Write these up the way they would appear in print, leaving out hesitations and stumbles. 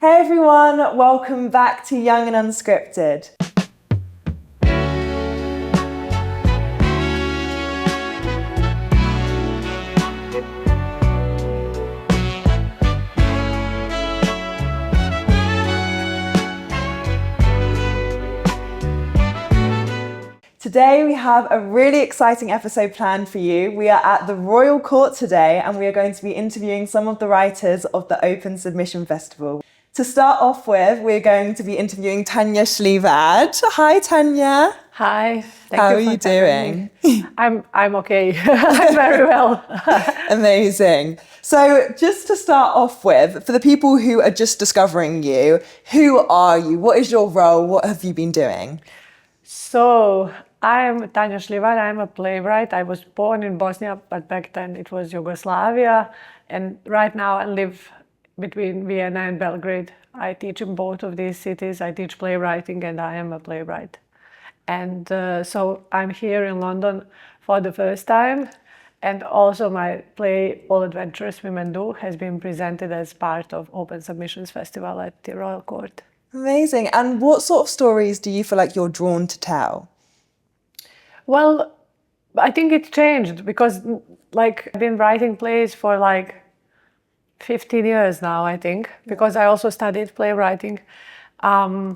Hey everyone, welcome back to Young and Unscripted. Today we have a really exciting episode planned for you. We are at the Royal Court today and we are going to be interviewing some of the writers of the Open Submission Festival. To start off with, we're going to be interviewing Tanja Šljivar. Hi Tanja. Hi. How are you doing? I'm okay. I'm very well. Amazing. So just to start off with, for the people who are just discovering you, who are you? What is your role? What have you been doing? So I'm Tanja Šljivar. I'm a playwright. I was born in Bosnia, but back then it was Yugoslavia. And right now I live between Vienna and Belgrade. I teach in both of these cities. I teach playwriting and I am a playwright. And so I'm here in London for the first time. And also my play, All Adventurous Women Do, has been presented as part of Open Submissions Festival at the Royal Court. Amazing. And what sort of stories do you feel like you're drawn to tell? Well, I think it changed because I've been writing plays for 15 years now, I think, because I also studied playwriting. At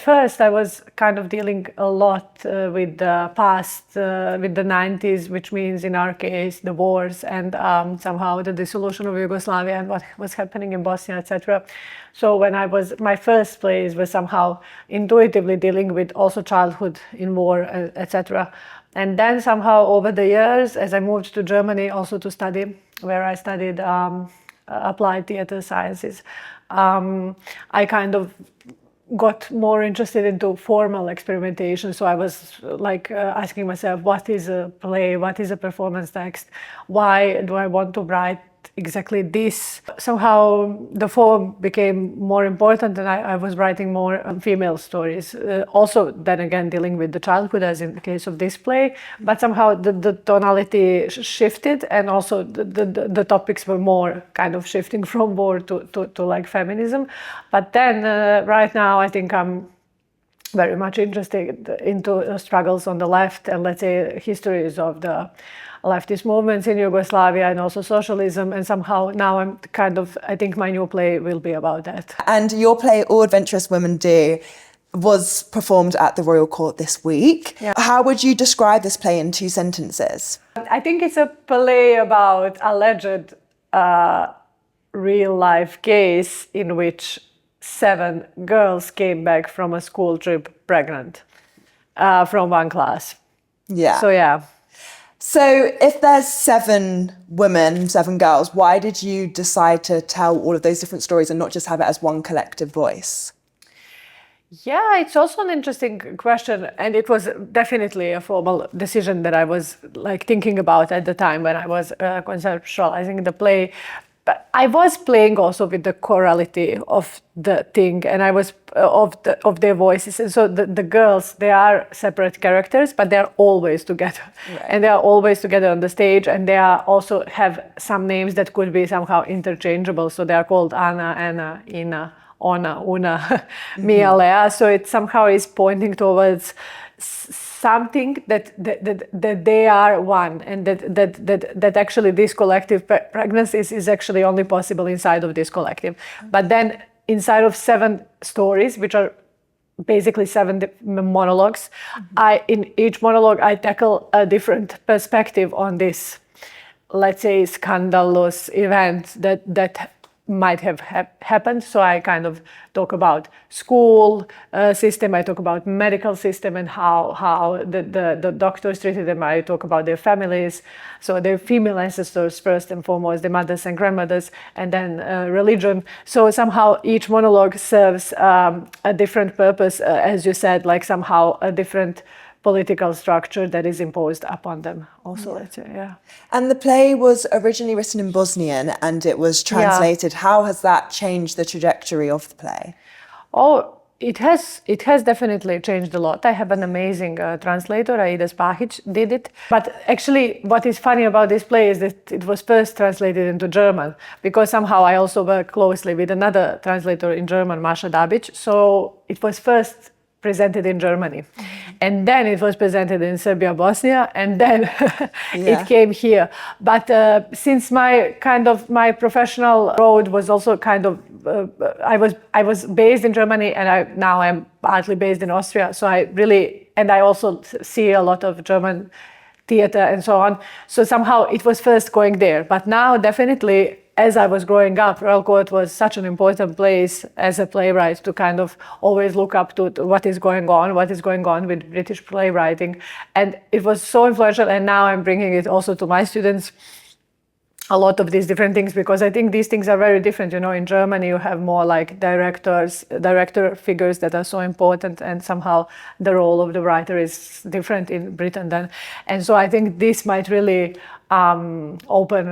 first I was kind of dealing a lot with the past, with the 90s, which means in our case the wars and somehow the dissolution of Yugoslavia and what was happening in Bosnia, etc. So my first plays were somehow intuitively dealing with also childhood in war, etc. And then somehow over the years, as I moved to Germany also to study, where I studied applied theater sciences, I kind of got more interested into formal experimentation. So I was asking myself, what is a play? What is a performance text? Why do I want to write exactly this? Somehow the form became more important and I was writing more female stories. Also then again dealing with the childhood as in the case of this play, but somehow the tonality shifted and also the topics were more kind of shifting from war to feminism. But then right now I think I'm very much interested into struggles on the left and let's say histories of the leftist movements in Yugoslavia and also socialism, and somehow now I think my new play will be about that. And your play, All Adventurous Women Do, was performed at the Royal Court this week. Yeah. How would you describe this play in 2 sentences? I think it's a play about alleged real-life case in which 7 girls came back from a school trip pregnant from one class. Yeah. So yeah. So if there's 7 women, 7 girls, why did you decide to tell all of those different stories and not just have it as one collective voice? Yeah, it's also an interesting question, and it was definitely a formal decision that I was thinking about at the time when I was conceptualizing the play. But I was playing also with the chorality of the thing, and I was of their voices. And so the girls, they are separate characters, but they are always together, right. And they are always together on the stage. And they are also have some names that could be somehow interchangeable. So they are called Anna, Anna, Ina, Ona, Una, Mia, Lea. So it somehow is pointing towards something that they are one, and that actually this collective pregnancies is actually only possible inside of this collective. But then inside of 7 stories, which are basically 7 monologues, in each monologue I tackle a different perspective on this, let's say, scandalous event that might have happened. So I kind of talk about school system, I talk about medical system and how the doctors treated them, I talk about their families, so their female ancestors first and foremost, their mothers and grandmothers, and then religion. So somehow each monologue serves a different purpose, as you said, somehow a different political structure that is imposed upon them also. Yeah. Let's say, yeah. And the play was originally written in Bosnian and it was translated. Yeah. How has that changed the trajectory of the play? Oh, it has definitely changed a lot. I have an amazing translator, Aida Spahic, did it. But actually, what is funny about this play is that it was first translated into German, because somehow I also work closely with another translator in German, Masha Dabic. So it was first presented in Germany, and then it was presented in Serbia, Bosnia, and then it came here. But since my my professional road was also I was based in Germany, and now I'm partly based in Austria. So I also see a lot of German theater and so on. So somehow it was first going there. But now definitely, as I was growing up, Royal Court was such an important place as a playwright to kind of always look up to what is going on with British playwriting. And it was so influential, and now I'm bringing it also to my students, a lot of these different things, because I think these things are very different. In Germany you have more like director figures that are so important, and somehow the role of the writer is different in Britain then. And so I think this might really open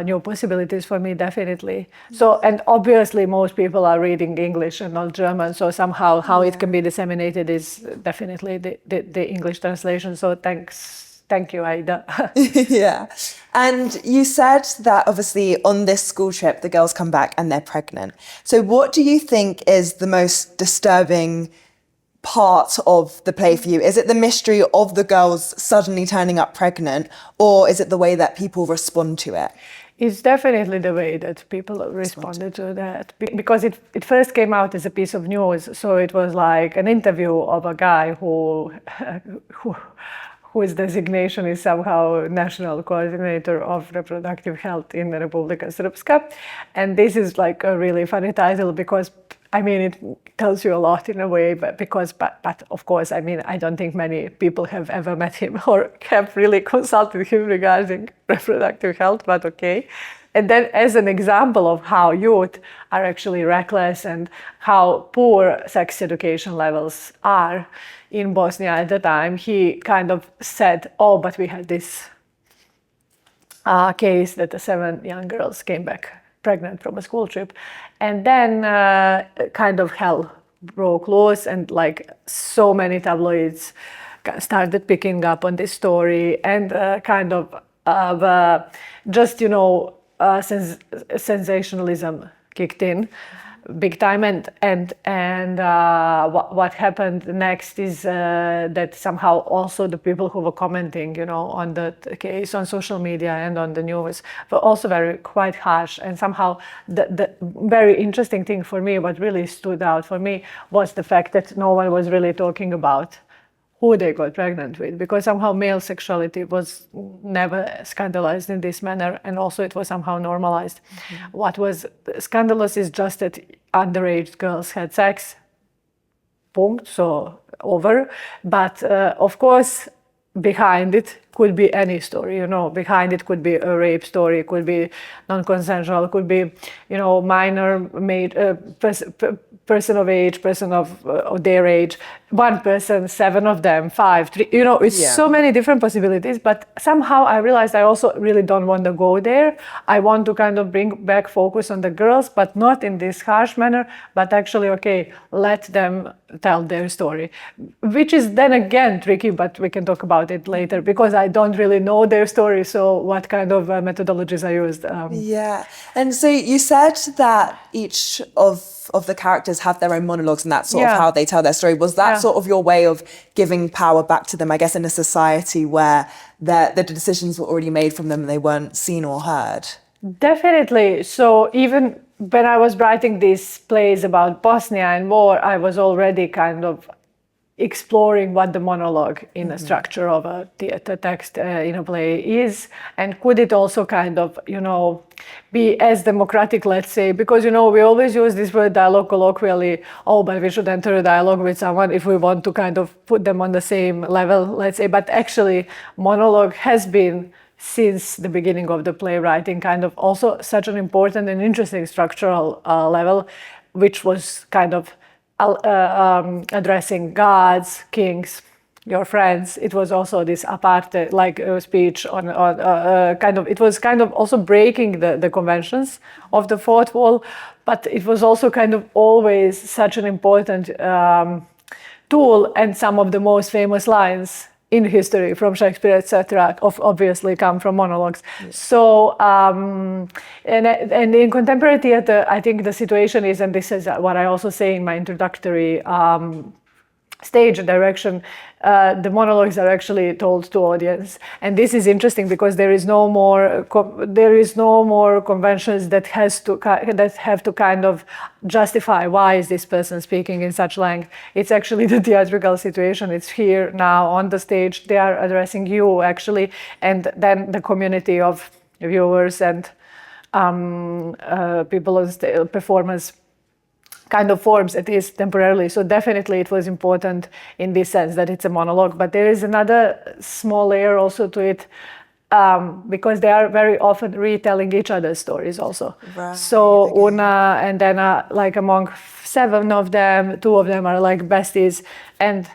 new possibilities for me, definitely. So, and obviously most people are reading English and not German, so somehow how it can be disseminated is definitely the English translation. So thank you, Aida. Yeah. And you said that obviously on this school trip, the girls come back and they're pregnant. So what do you think is the most disturbing part of the play for you? Is it the mystery of the girls suddenly turning up pregnant, or is it the way that people respond to it? It's definitely the way that people responded to that, because it first came out as a piece of news. So it was like an interview of a guy whose designation is somehow National Coordinator of Reproductive Health in the Republika Srpska. And this is like a really funny title, because it tells you a lot in a way, but of course, I don't think many people have ever met him or have really consulted him regarding reproductive health, but okay. And then as an example of how youth are actually reckless and how poor sex education levels are in Bosnia at the time, he kind of said, oh, but we had this case that the 7 young girls came back pregnant from a school trip. And then kind of hell broke loose, and like so many tabloids started picking up on this story, and sensationalism kicked in big time. And what happened next is that somehow also the people who were commenting, on the case on social media and on the news were also quite harsh. And somehow the very interesting thing for me, what really stood out for me, was the fact that no one was really talking about who they got pregnant with, because somehow male sexuality was never scandalized in this manner, and also it was somehow normalized. Mm-hmm. What was scandalous is just that underage girls had sex, punkt, so over. But of course, behind it could be any story, behind it could be a rape story, could be non-consensual, could be, minor person of age, person of their age, one person, 7 of them, 5, 3, it's so many different possibilities. But somehow I realized I also really don't want to go there. I want to kind of bring back focus on the girls, but not in this harsh manner, but actually, okay, let them tell their story, which is then again tricky, but we can talk about it later, because I don't really know their story. So what kind of methodologies I used? And so you said that each of the characters have their own monologues, and that's sort of how they tell their story. Was that sort of your way of giving power back to them, I guess, in a society where the decisions were already made from them and they weren't seen or heard? Definitely. So even when I was writing these plays about Bosnia and war, I was already kind of exploring what the monologue in the structure of a theater text in a play is, and could it also kind of, be as democratic, let's say, because, we always use this word dialogue colloquially, but we should enter a dialogue with someone if we want to kind of put them on the same level, let's say. But actually, monologue has been, since the beginning of the playwriting, kind of also such an important and interesting structural level, which was kind of addressing gods, kings, your friends. It was also this aparte, like speech on kind of. It was kind of also breaking the conventions of the fourth wall, but it was also kind of always such an important tool, and some of the most famous lines in history from Shakespeare, etc., obviously come from monologues. Yeah. So, and in contemporary theater, I think the situation is, and this is what I also say in my introductory stage direction, the monologues are actually told to audience, and this is interesting because there is no more conventions that have to kind of justify why is this person speaking in such length. It's actually the theatrical situation. It's here now on the stage. They are addressing you actually, and then the community of viewers and people on stage, performance kind of forms at least temporarily. So definitely it was important in this sense that it's a monologue, but there is another small layer also to it, because they are very often retelling each other's stories also. Right. So okay. Una and then like among 7 of them, 2 of them are like besties, and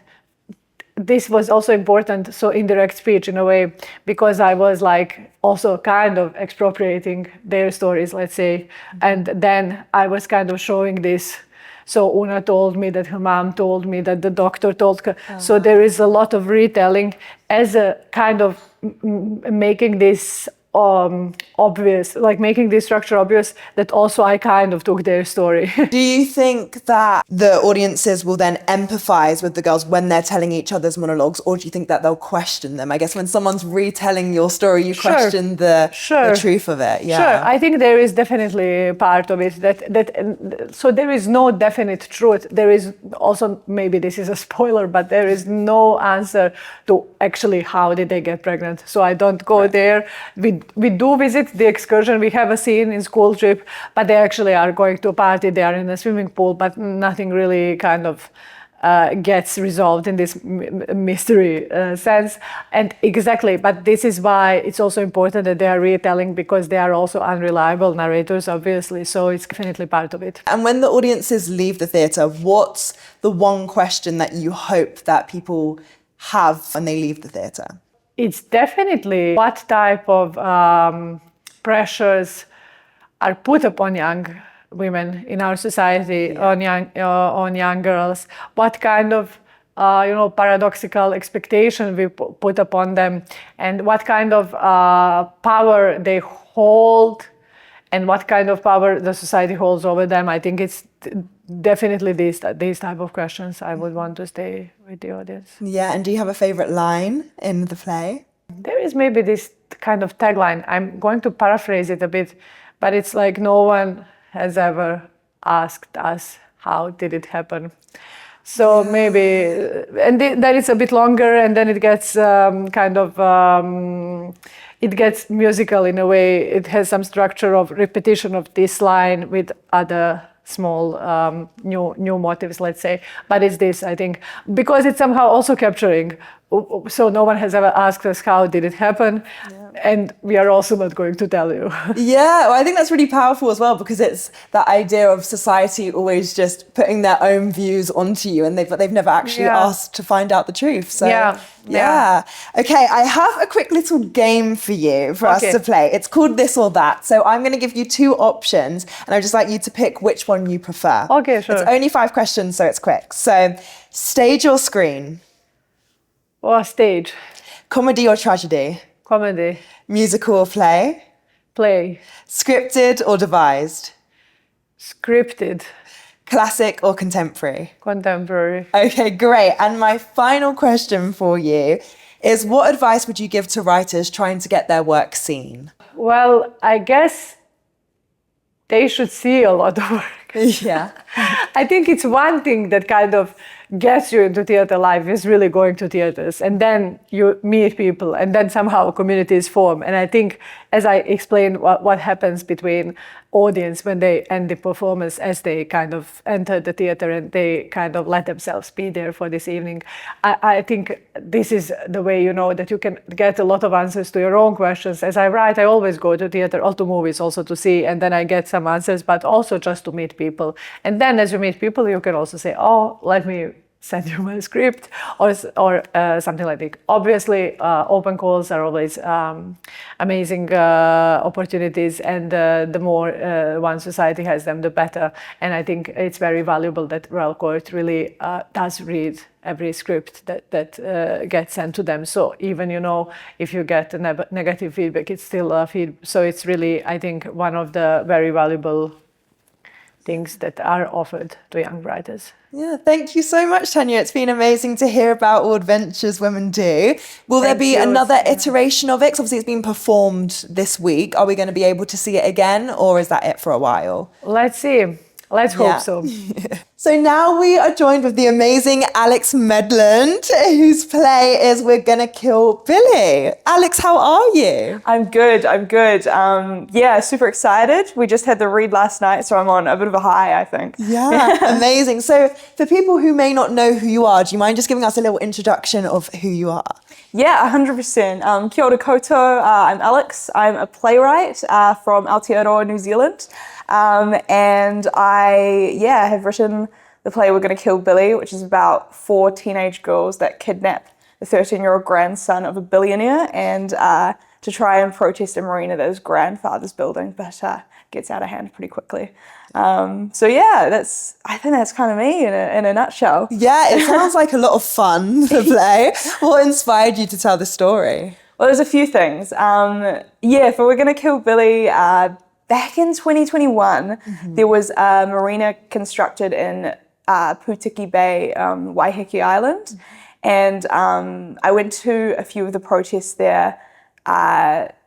this was also important, so indirect speech in a way, because I was like also kind of expropriating their stories, let's say, and then I was kind of showing this. So Una told me that her mom told me that the doctor told her. So there is a lot of retelling as a kind of making this obvious, like making this structure obvious, that also I kind of took their story. Do you think that the audiences will then empathize with the girls when they're telling each other's monologues, or do you think that they'll question them? I guess when someone's retelling your story, you question the truth of it. Yeah. Sure, I think there is definitely part of it so there is no definite truth. There is also, maybe this is a spoiler, but there is no answer to actually how did they get pregnant. So I don't go there. We do visit the excursion. We have a scene in school trip, but they actually are going to a party. They are in a swimming pool, but nothing really kind of gets resolved in this mystery sense. And exactly, but this is why it's also important that they are retelling, because they are also unreliable narrators, obviously. So it's definitely part of it. And when the audiences leave the theatre, what's the one question that you hope that people have when they leave the theatre? It's definitely what type of pressures are put upon young women in our society, on young girls. What kind of paradoxical expectation we put upon them, and what kind of power they hold, and what kind of power the society holds over them. I think it's definitely these type of questions I would want to stay with the audience. Yeah, and do you have a favorite line in the play? There is maybe this kind of tagline. I'm going to paraphrase it a bit, but it's like, no one has ever asked us how did it happen. So maybe, and then it's a bit longer, and then it gets it gets musical in a way. It has some structure of repetition of this line with other small new motives, let's say. But it's this, I think, because it's somehow also capturing. So no one has ever asked us how did it happen, and we are also not going to tell you. Yeah, well, I think that's really powerful as well, because it's that idea of society always just putting their own views onto you, and they've never actually asked to find out the truth. So yeah. Okay, I have a quick little game for you for us to play. It's called This or That. So I'm going to give you 2 options, and I'd just like you to pick which one you prefer. Okay, sure. It's only 5 questions, so it's quick. So stage or screen? Or stage. Comedy or tragedy? Comedy. Musical or play? Play. Scripted or devised? Scripted. Classic or contemporary? Contemporary. Okay, great. And my final question for you is, what advice would you give to writers trying to get their work seen? Well, I guess they should see a lot of work. Yeah. I think it's one thing that kind of gets you into theater life is really going to theaters, and then you meet people, and then somehow communities form. And I think, as I explained, what happens between audience when they end the performance, as they kind of enter the theater and they kind of let themselves be there for this evening. I think this is the way, that you can get a lot of answers to your own questions. As I write, I always go to theater or to movies also to see, and then I get some answers, but also just to meet people. And then as you meet people, you can also say, oh, let me send you my script or something like that. Obviously, open calls are always amazing opportunities, and the more one society has them, the better. And I think it's very valuable that Royal Court really does read every script that gets sent to them. So even, if you get a negative feedback, it's still a feedback. So it's really, I think, one of the very valuable things that are offered to young writers. Yeah, thank you so much, Tanja. It's been amazing to hear about all adventures women do. Will there be another iteration of it? 'Cause obviously it's been performed this week. Are we going to be able to see it again, or is that it for a while? Let's see. Let's hope so. So now we are joined with the amazing Alex Medland, whose play is We're Gonna Kill Billy. Alex, how are you? I'm good. Yeah, super excited. We just had the read last night, so I'm on a bit of a high, I think. Yeah, amazing. So for people who may not know who you are, do you mind just giving us a little introduction of who you are? Yeah, 100%. Kia ora koutou. I'm Alex. I'm a playwright from Aotearoa, New Zealand. And I have written the play We're Gonna Kill Billy, which is about 4 teenage girls that kidnap the 13-year-old grandson of a billionaire and to try and protest a marina that his grandfather's building, but gets out of hand pretty quickly. So yeah, I think that's kind of me in a nutshell. Yeah, it sounds like a lot of fun to play. What inspired you to tell the story? Well, there's a few things. For We're Gonna Kill Billy, back in 2021, there was a marina constructed in Putiki Bay, Waiheke Island. And I went to a few of the protests there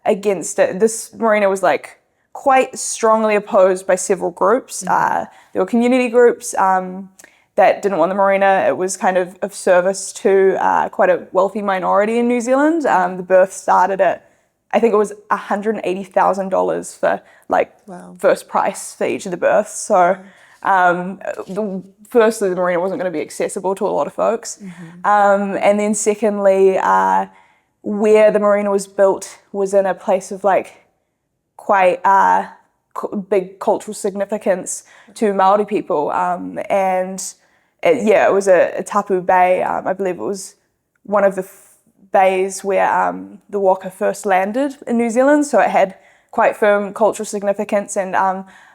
against it. This marina was like quite strongly opposed by several groups. There were community groups that didn't want the marina. It was kind of service to quite a wealthy minority in New Zealand. The birth started at, I think it was $180,000 for first price for each of the births. So firstly, the marina wasn't going to be accessible to a lot of folks. And then secondly, where the marina was built was in a place of quite big cultural significance to Māori people. It was a tapu bay. I believe it was one of the bays where the waka first landed in New Zealand. So it had quite firm cultural significance, and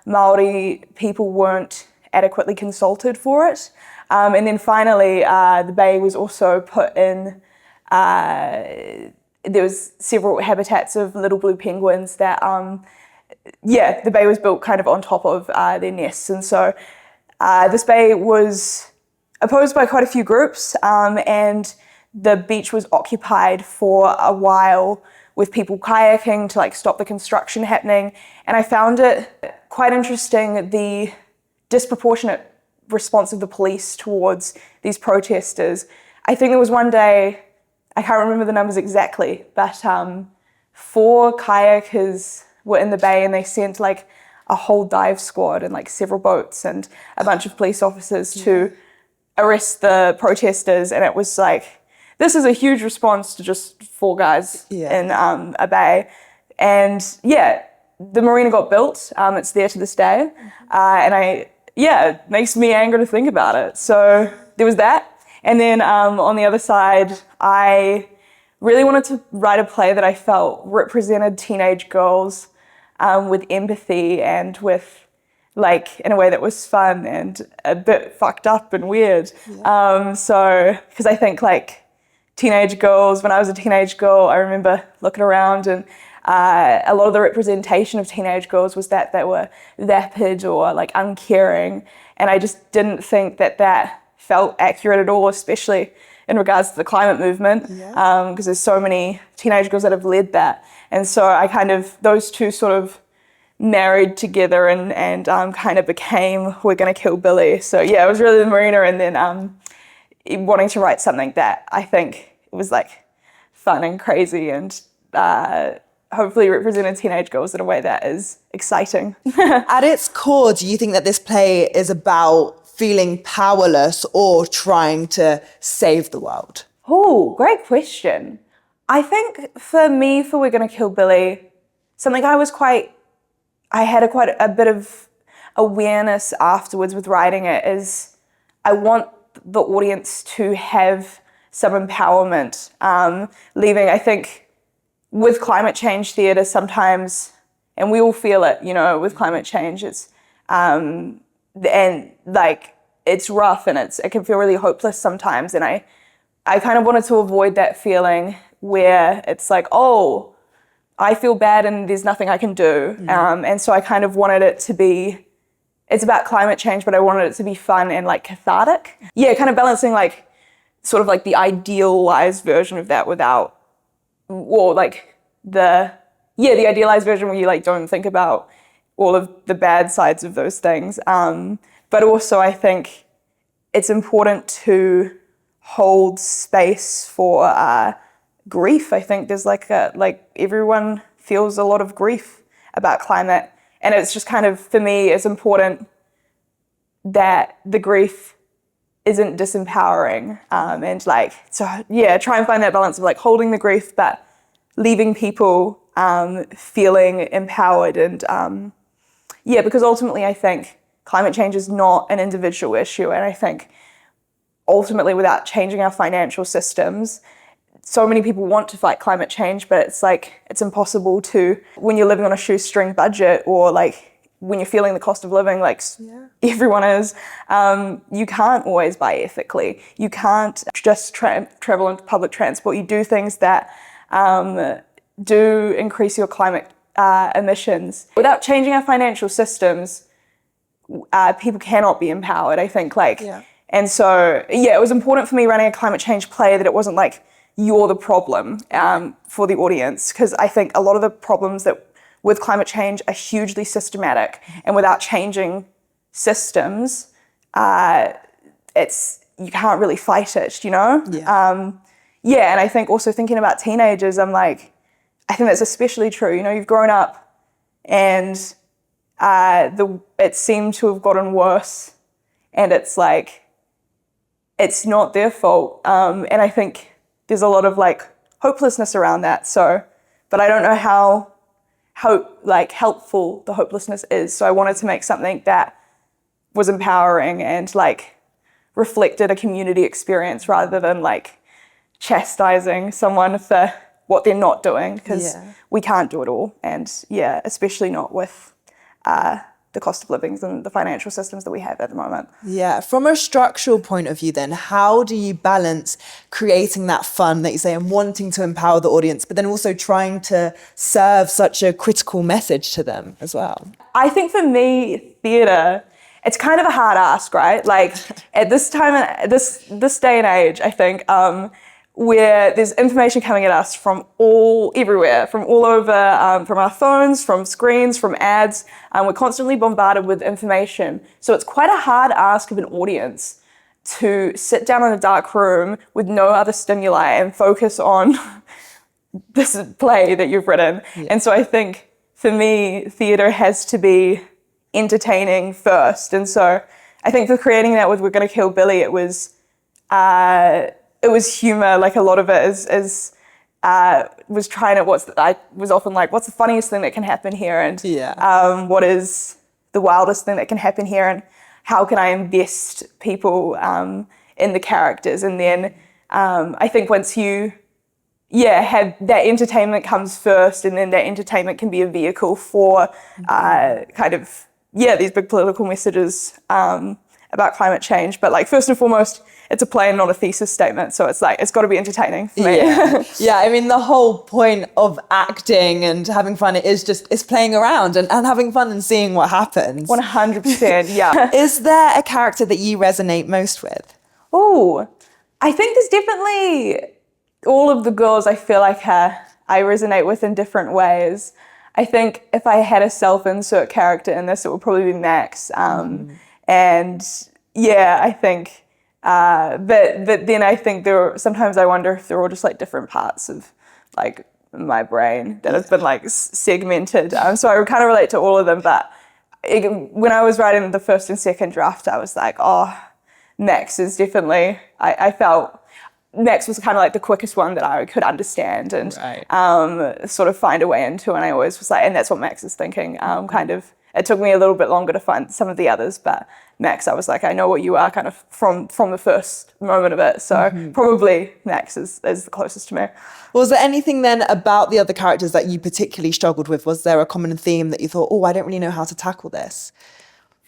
Māori people weren't adequately consulted for it. And then finally, the bay was also put in, there was several habitats of little blue penguins that, the bay was built kind of on top of their nests. And so this bay was opposed by quite a few groups, and the beach was occupied for a while with people kayaking to stop the construction happening. And I found it quite interesting, the disproportionate response of the police towards these protesters. I think there was one day, I can't remember the numbers exactly, but 4 kayakers were in the bay, and they sent a whole dive squad and several boats and a bunch of police officers to arrest the protesters. And it was this is a huge response to just 4 guys in a bay. And the marina got built. It's there to this day. And it makes me angry to think about it. So there was that. And then on the other side, I really wanted to write a play that I felt represented teenage girls with empathy and with in a way that was fun and a bit fucked up and weird. So, because I think teenage girls, when I was a teenage girl, I remember looking around, and a lot of the representation of teenage girls was that they were vapid or uncaring. And I just didn't think that felt accurate at all, especially in regards to the climate movement, because there's so many teenage girls that have led that. And so I those two sort of married together and kind of became We're Gonna Kill Billy. So it was really the marina, and then wanting to write something that I think it was fun and crazy and hopefully represented teenage girls in a way that is exciting. At its core, do you think that this play is about feeling powerless or trying to save the world? Oh, great question. I think for me, for We're Gonna Kill Billy, something I had quite a bit of awareness afterwards with writing it is I want the audience to have some empowerment. Leaving, I think, with climate change theatre sometimes, and we all feel it, you know, with climate change, it's, and like, it's rough and it can feel really hopeless sometimes. And I kind of wanted to avoid that feeling where it's like, oh, I feel bad and there's nothing I can do. And so I kind of wanted it to be, it's about climate change, but I wanted it to be fun and like cathartic. Yeah, kind of balancing like sort of like the idealized version of that without, or like the idealized version where you like don't think about all of the bad sides of those things. But also I think it's important to hold space for grief. I think there's like everyone feels a lot of grief about climate. And it's just kind of, for me, it's important that the grief isn't disempowering. And like, so yeah, try and find that balance of like holding the grief, but leaving people feeling empowered. And yeah, because ultimately I think climate change is not an individual issue. And I think ultimately without changing our financial systems, so many people want to fight climate change, but it's like, it's impossible to, when you're living on a shoestring budget or like when you're feeling the cost of living, like everyone is, you can't always buy ethically. You can't just travel in public transport. You do things that do increase your climate emissions. Without changing our financial systems, people cannot be empowered, I think. And so, yeah, it was important for me running a climate change play that it wasn't like, you're the problem for the audience, because I think a lot of the problems that with climate change are hugely systematic, and without changing systems, it's, you can't really fight it, you know? Yeah, and I think also thinking about teenagers, I'm like, I think that's especially true. You know, you've grown up and it seemed to have gotten worse, and it's like, it's not their fault. And I think there's a lot of like hopelessness around that. So, but I don't know how helpful the hopelessness is. So I wanted to make something that was empowering and like reflected a community experience rather than like chastising someone for what they're not doing, because we can't do it all. And yeah, especially not with the cost of living and the financial systems that we have at the moment. Yeah, from a structural point of view then, how do you balance creating that fun that you say and wanting to empower the audience, but then also trying to serve such a critical message to them as well? I think for me, theatre, it's kind of a hard ask, right? Like at this time, this day and age, I think, where there's information coming at us from everywhere, from all over, from our phones, from screens, from ads. We're constantly bombarded with information. So it's quite a hard ask of an audience to sit down in a dark room with no other stimuli and focus on this play that you've written. And so I think for me, theatre has to be entertaining first. And so I think for creating that with We're Gonna Kill Billy, it was humor. Like a lot of it was trying to, I was often like, what's the funniest thing that can happen here? And what is the wildest thing that can happen here? And how can I invest people in the characters? And then I think once you, have that entertainment comes first, and then that entertainment can be a vehicle for these big political messages about climate change. But like first and foremost, it's a play and not a thesis statement. So it's like, it's got to be entertaining for me. Yeah, I mean, the whole point of acting and having fun is playing around and having fun and seeing what happens. 100%, yeah. Is there a character that you resonate most with? Oh, I think there's definitely all of the girls I feel like I resonate with in different ways. I think if I had a self-insert character in this, it would probably be Max. And yeah, I think, but then I think sometimes I wonder if they're all just like different parts of like my brain that has been like segmented. So I kind of relate to all of them, but when I was writing the first and second draft, I was like, oh, Max is definitely, I felt Max was kind of like the quickest one that I could understand and sort of find a way into. And I always was like, and that's what Max is thinking, kind of it took me a little bit longer to find some of the others, but Max, I was like, I know what you are kind of from the first moment of it. So probably Max is the closest to me. Was there anything then about the other characters that you particularly struggled with? Was there a common theme that you thought, oh, I don't really know how to tackle this?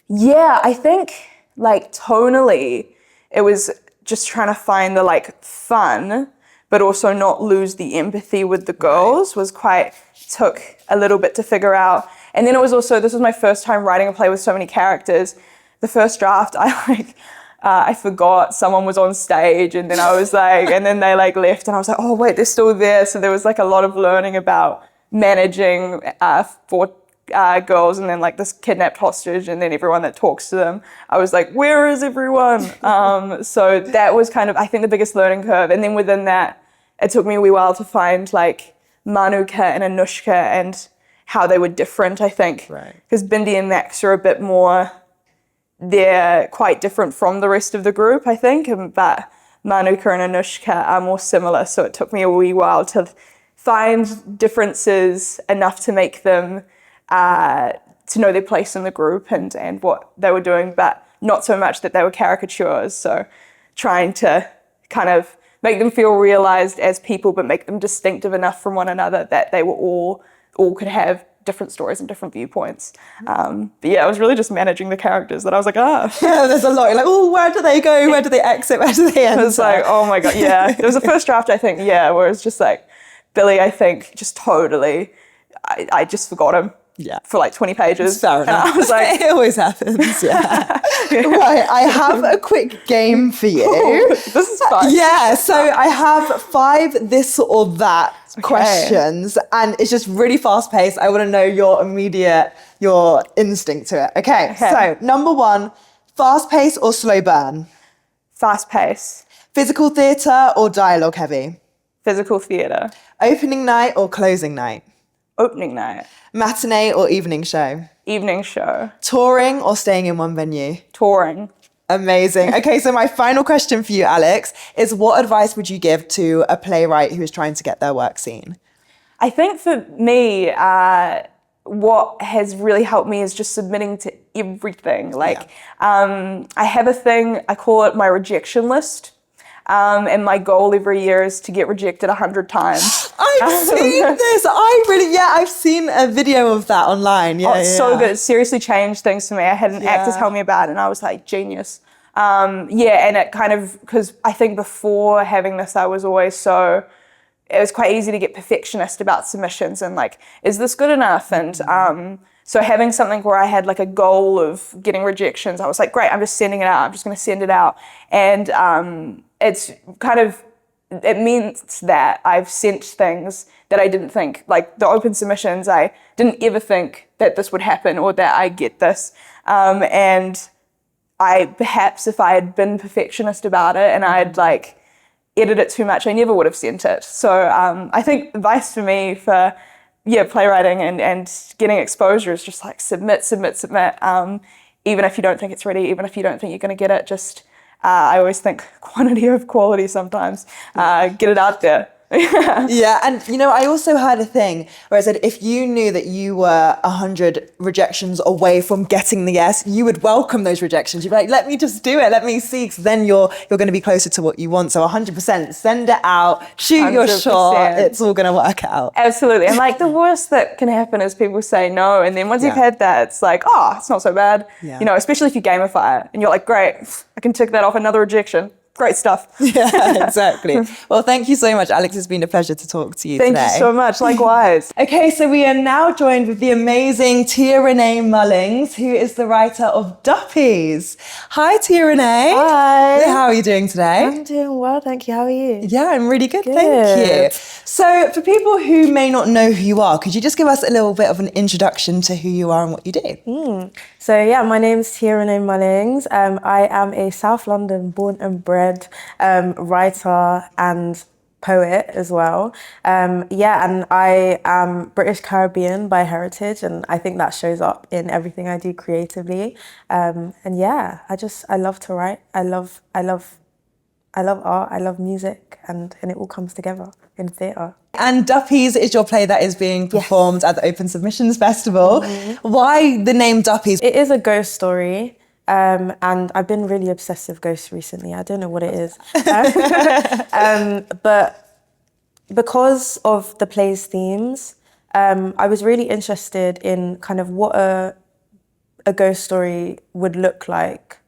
Yeah, I think like tonally, it was just trying to find the like fun, but also not lose the empathy with the girls took a little bit to figure out. And then it was also, this was my first time writing a play with so many characters. The first draft, I forgot someone was on stage, and then I was like, and then they like left, and I was like, oh wait, they're still there. So there was like a lot of learning about managing 4 girls, and then like this kidnapped hostage, and then everyone that talks to them. I was like, where is everyone? So that was kind of, I think, the biggest learning curve. And then within that, it took me a wee while to find like Manuka and Anushka and how they were different, I think. Right. Because Bindi and Max are a bit more, they're quite different from the rest of the group, I think, but Manuka and Anushka are more similar, so it took me a wee while to find differences enough to make them to know their place in the group and what they were doing, but not so much that they were caricatures, so trying to kind of make them feel realised as people, but make them distinctive enough from one another that they were all could have different stories and different viewpoints. But yeah, I was really just managing the characters that I was like, Yeah, there's a lot. You're like, oh, where do they go? Where do they exit? Where do they enter? It was like, oh my God, yeah. It was the first draft, I think, where it's just like, Billy, I think, just totally, I just forgot him. Yeah. For like 20 pages. Fair enough. And I was like, it always happens, yeah. Right, I have a quick game for you. Ooh, this is fun. Yeah, so I have 5 this or that questions, and it's just really fast paced. I want to know your instinct to it. Okay, so number 1, fast pace or slow burn? Fast pace. Physical theatre or dialogue heavy? Physical theatre. Opening night or closing night? Opening night. Matinee or evening show? Evening show. Touring or staying in one venue? Touring. Amazing. Okay, so my final question for you, Alex, is what advice would you give to a playwright who is trying to get their work seen? I think for me, what has really helped me is just submitting to everything. I have a thing, I call it my rejection list. And my goal every year is to get rejected 100 times. I've seen this. I've seen a video of that online. Yeah, it's so good. It seriously changed things for me. I had an actor tell me about it, and I was like, genius. And it kind of, because I think before having this, I was always it was quite easy to get perfectionist about submissions and like, is this good enough? And so having something where I had like a goal of getting rejections, I was like, great, I'm just sending it out. I'm just going to send it out. And it's kind of, it means that I've sent things that I didn't think, like the open submissions, I didn't ever think that this would happen or that I get this. And perhaps if I had been perfectionist about it and I'd like edited it too much, I never would have sent it. So I think advice for me for playwriting and getting exposure is just like submit. Even if you don't think it's ready, even if you don't think you're going to get it, just I always think quantity of quality sometimes. Get it out there. Yeah, and I also heard a thing where it said if you knew that you were 100 rejections away from getting the yes, you would welcome those rejections. You'd be like, let me just do it, let me see, because then you're going to be closer to what you want. So 100%, send it out, shoot 100%. Your shot, it's all going to work out. Absolutely, and like the worst that can happen is people say no, and then once you've had that, it's like, oh, it's not so bad. Yeah. Especially if you gamify it, and you're like, great, I can tick that off, another rejection. Great stuff. Yeah, exactly. Well, thank you so much, Alex. It's been a pleasure to talk to you today. Thank you so much. Likewise. Okay, so we are now joined with the amazing Tia-Renée Mullings, who is the writer of Duppies. Hi, Tia-Renée. Hi. How are you doing today? I'm doing well, thank you. How are you? Yeah, I'm really good. Thank you. So for people who may not know who you are, could you just give us a little bit of an introduction to who you are and what you do? So yeah, my name's Tia-Renée Mullings. I am a South London born and bred writer and poet as well. And I am British Caribbean by heritage, and I think that shows up in everything I do creatively. I love to write. I love I love art, I love music, and it all comes together in theatre. And Duppies is your play that is being performed at the Open Submissions Festival. Why the name Duppies? It is a ghost story, and I've been really obsessed with ghosts recently. I don't know what it is. But because of the play's themes, I was really interested in kind of what a ghost story would look like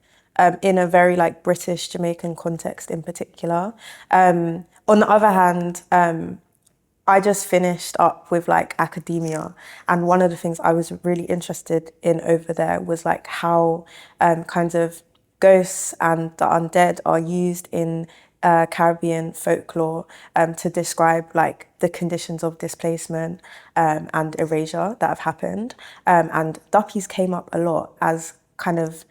in a very like British Jamaican context in particular. On the other hand, I just finished up with like academia, and one of the things I was really interested in over there was like how kinds of ghosts and the undead are used in Caribbean folklore to describe like the conditions of displacement and erasure that have happened. And Duppies came up a lot as kind of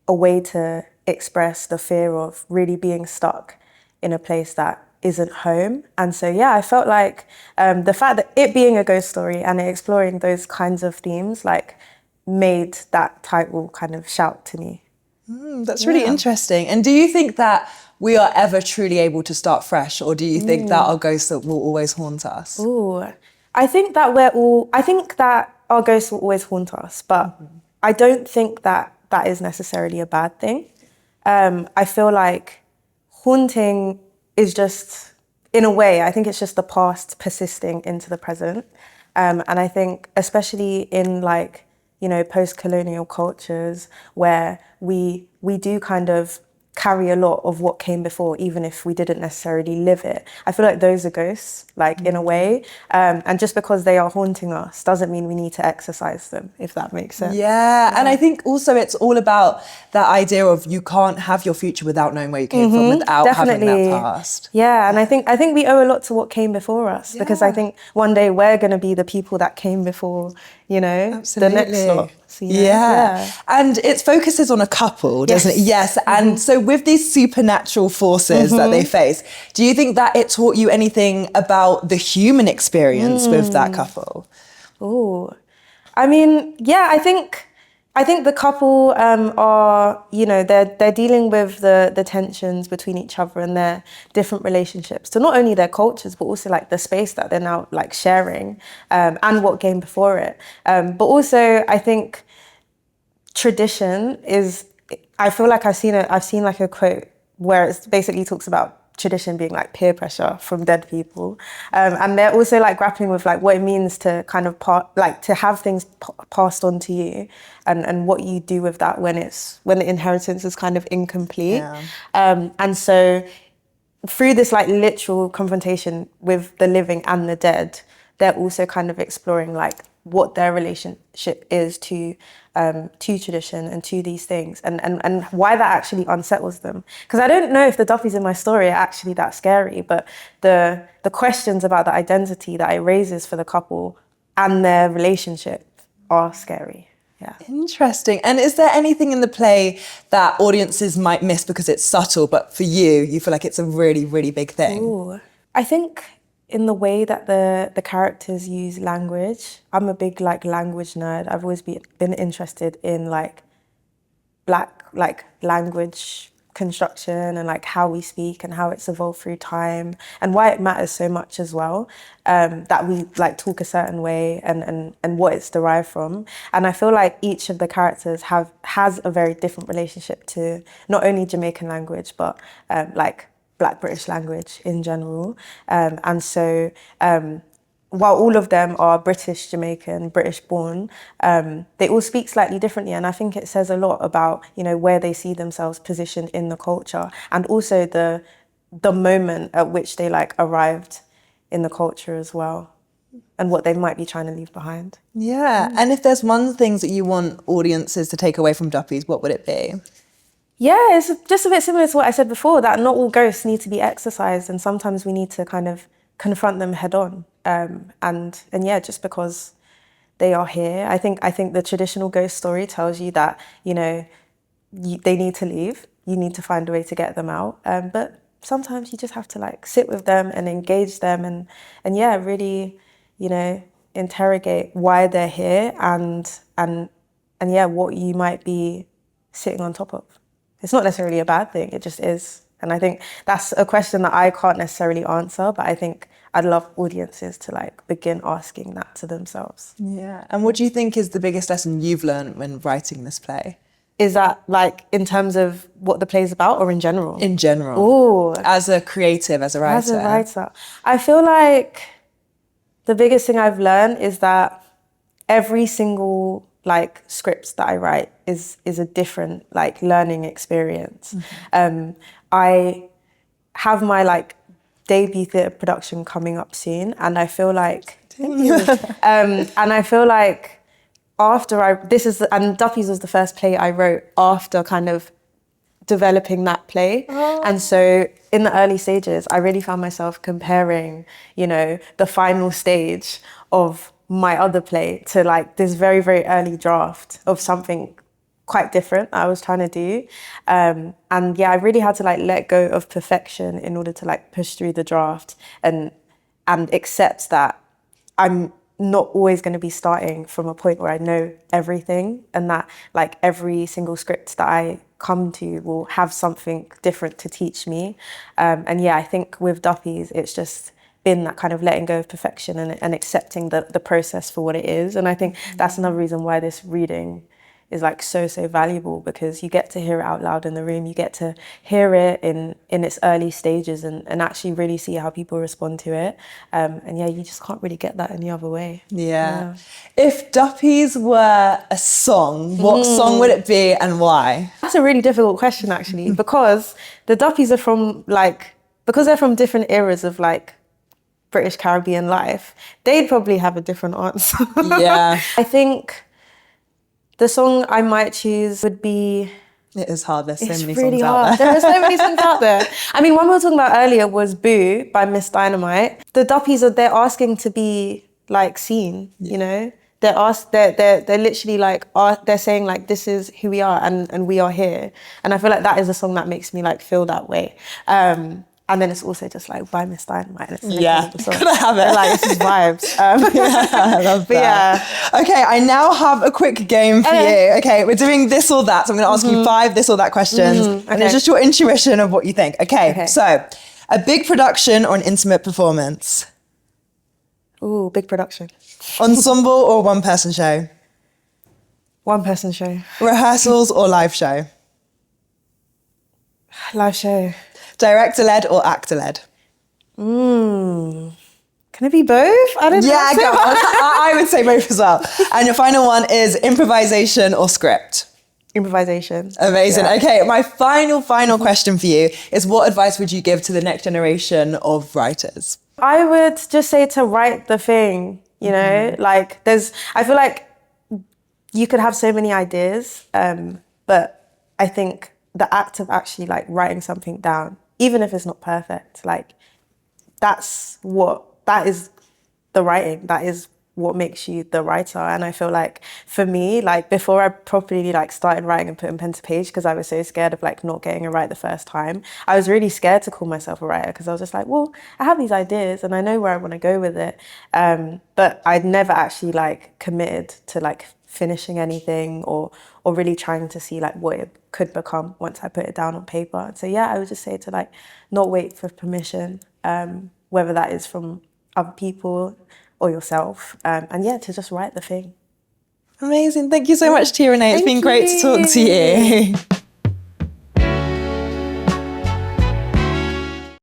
a way to express the fear of really being stuck in a place that isn't home. And so, yeah, I felt like the fact that it being a ghost story and exploring those kinds of themes like made that title kind of shout to me. That's really interesting. And do you think that we are ever truly able to start fresh, or do you think that our ghosts will always haunt us? Ooh, I think that our ghosts will always haunt us, but I don't think that that is necessarily a bad thing. I feel like haunting is just, in a way, I think it's just the past persisting into the present. And I think especially in like, you know, post-colonial cultures where we do kind of carry a lot of what came before, even if we didn't necessarily live it. I feel like those are ghosts, like in a way. And just because they are haunting us doesn't mean we need to exercise them, if that makes sense. Yeah, and I think also it's all about that idea of you can't have your future without knowing where you came from, without having that past. Yeah, and I think we owe a lot to what came before us, because I think one day we're going to be the people that came before, you know, the next lot. So, yeah. And it focuses on a couple, doesn't it? Yes. And so with these supernatural forces that they face, do you think that it taught you anything about the human experience with that couple? Oh, I mean, yeah, I think the couple are, you know, they're dealing with the tensions between each other and their different relationships to not only their cultures, but also like the space that they're now like sharing and what came before it. But also I think tradition is, I feel like I've seen like a quote where it basically talks about tradition being like peer pressure from dead people, and they're also like grappling with like what it means to kind of to have things passed on to you, and what you do with that when the inheritance is kind of incomplete. And so through this like literal confrontation with the living and the dead, they're also kind of exploring like what their relationship is to tradition and to these things, and why that actually unsettles them. Because I don't know if the Duppies in my story are actually that scary, but the questions about the identity that it raises for the couple and their relationship are scary. Yeah. Interesting. And is there anything in the play that audiences might miss because it's subtle, but for you feel like it's a really, really big thing? Ooh. I think in the way that the characters use language, I'm a big like language nerd. I've always been interested in like Black like language construction and like how we speak and how it's evolved through time and why it matters so much as well, that we like talk a certain way and what it's derived from. And I feel like each of the characters has a very different relationship to not only Jamaican language, but like Black British language in general. And so while all of them are British Jamaican, British born, they all speak slightly differently. And I think it says a lot about, you know, where they see themselves positioned in the culture, and also the moment at which they like arrived in the culture as well, and what they might be trying to leave behind. Yeah. And if there's one thing that you want audiences to take away from Duppies, what would it be? Yeah, it's just a bit similar to what I said before, that not all ghosts need to be exorcised, and sometimes we need to kind of confront them head on. And yeah, just because they are here. I think the traditional ghost story tells you that, you know, they need to leave. You need to find a way to get them out. But sometimes you just have to like sit with them and engage them and yeah, really, you know, interrogate why they're here and yeah, what you might be sitting on top of. It's not necessarily a bad thing. It just is And I think that's a question that I can't necessarily answer, but I think I'd love audiences to like begin asking that to themselves. Yeah. And what do you think is the biggest lesson you've learned when writing this play? Is that like in terms of what the play's about or in general? In general. Ooh. As a creative, as a writer. As a writer. I feel like the biggest thing I've learned is that every single like script that I write is a different like learning experience. I have my like debut theatre production coming up soon, and I feel like and I feel like after and Duppies was the first play I wrote after kind of developing that play. And so in the early stages, I really found myself comparing, you know, the final stage of my other play to like this very, very early draft of something quite different I was trying to do. And yeah, I really had to like let go of perfection in order to like push through the draft and accept that I'm not always going to be starting from a point where I know everything, and that like every single script that I come to will have something different to teach me. And yeah, I think with Duppies, it's just been that kind of letting go of perfection and accepting the process for what it is. And I think that's another reason why this reading is like so valuable, because you get to hear it out loud in the room, you get to hear it in its early stages and actually really see how people respond to it. And yeah, you just can't really get that any other way. Yeah. If Duppies were a song, what song would it be and why? That's a really difficult question actually, because the Duppies are because they're from different eras of like British Caribbean life, they'd probably have a different answer. Yeah. I think the song I might choose would be... It is hard. There's so many really songs hard. out there. There are so many songs out there. I mean, one we were talking about earlier was Boo by Miss Dynamite. The Duppies they're asking to be like seen, you know? They're literally like, they're saying like, this is who we are and we are here. And I feel like that is a song that makes me like feel that way. And then it's also just like by Miss Dynamite. And it's Gotta have it. Like, it's just vibes. I love that. Yeah. Okay, I now have a quick game for you. Okay, we're doing this or that. So I'm going to ask you 5 this or that questions. And it's just your intuition of what you think. Okay, so a big production or an intimate performance? Ooh, big production. Ensemble or one-person show? One-person show. Rehearsals or live show? Live show. Director-led or actor-led? Can it be both? I don't know. Yeah, go on. I would say both as well. And your final one is improvisation or script? Improvisation. Amazing. Yeah. Okay, my final question for you is, what advice would you give to the next generation of writers? I would just say to write the thing, you know? Like I feel like you could have so many ideas, but I think the act of actually like writing something down, even if it's not perfect, like that is the writing, that is what makes you the writer. And I feel like for me, like before I properly like started writing and putting pen to page, because I was so scared of like not getting it right the first time, I was really scared to call myself a writer, because I was just like, well, I have these ideas and I know where I want to go with it. But I'd never actually like committed to like finishing anything or really trying to see like what it could become once I put it down on paper. So yeah, I would just say to like not wait for permission, whether that is from other people or yourself, and yeah, to just write the thing. Amazing. Thank you so much, Tia-Renée. It's been great to talk to you.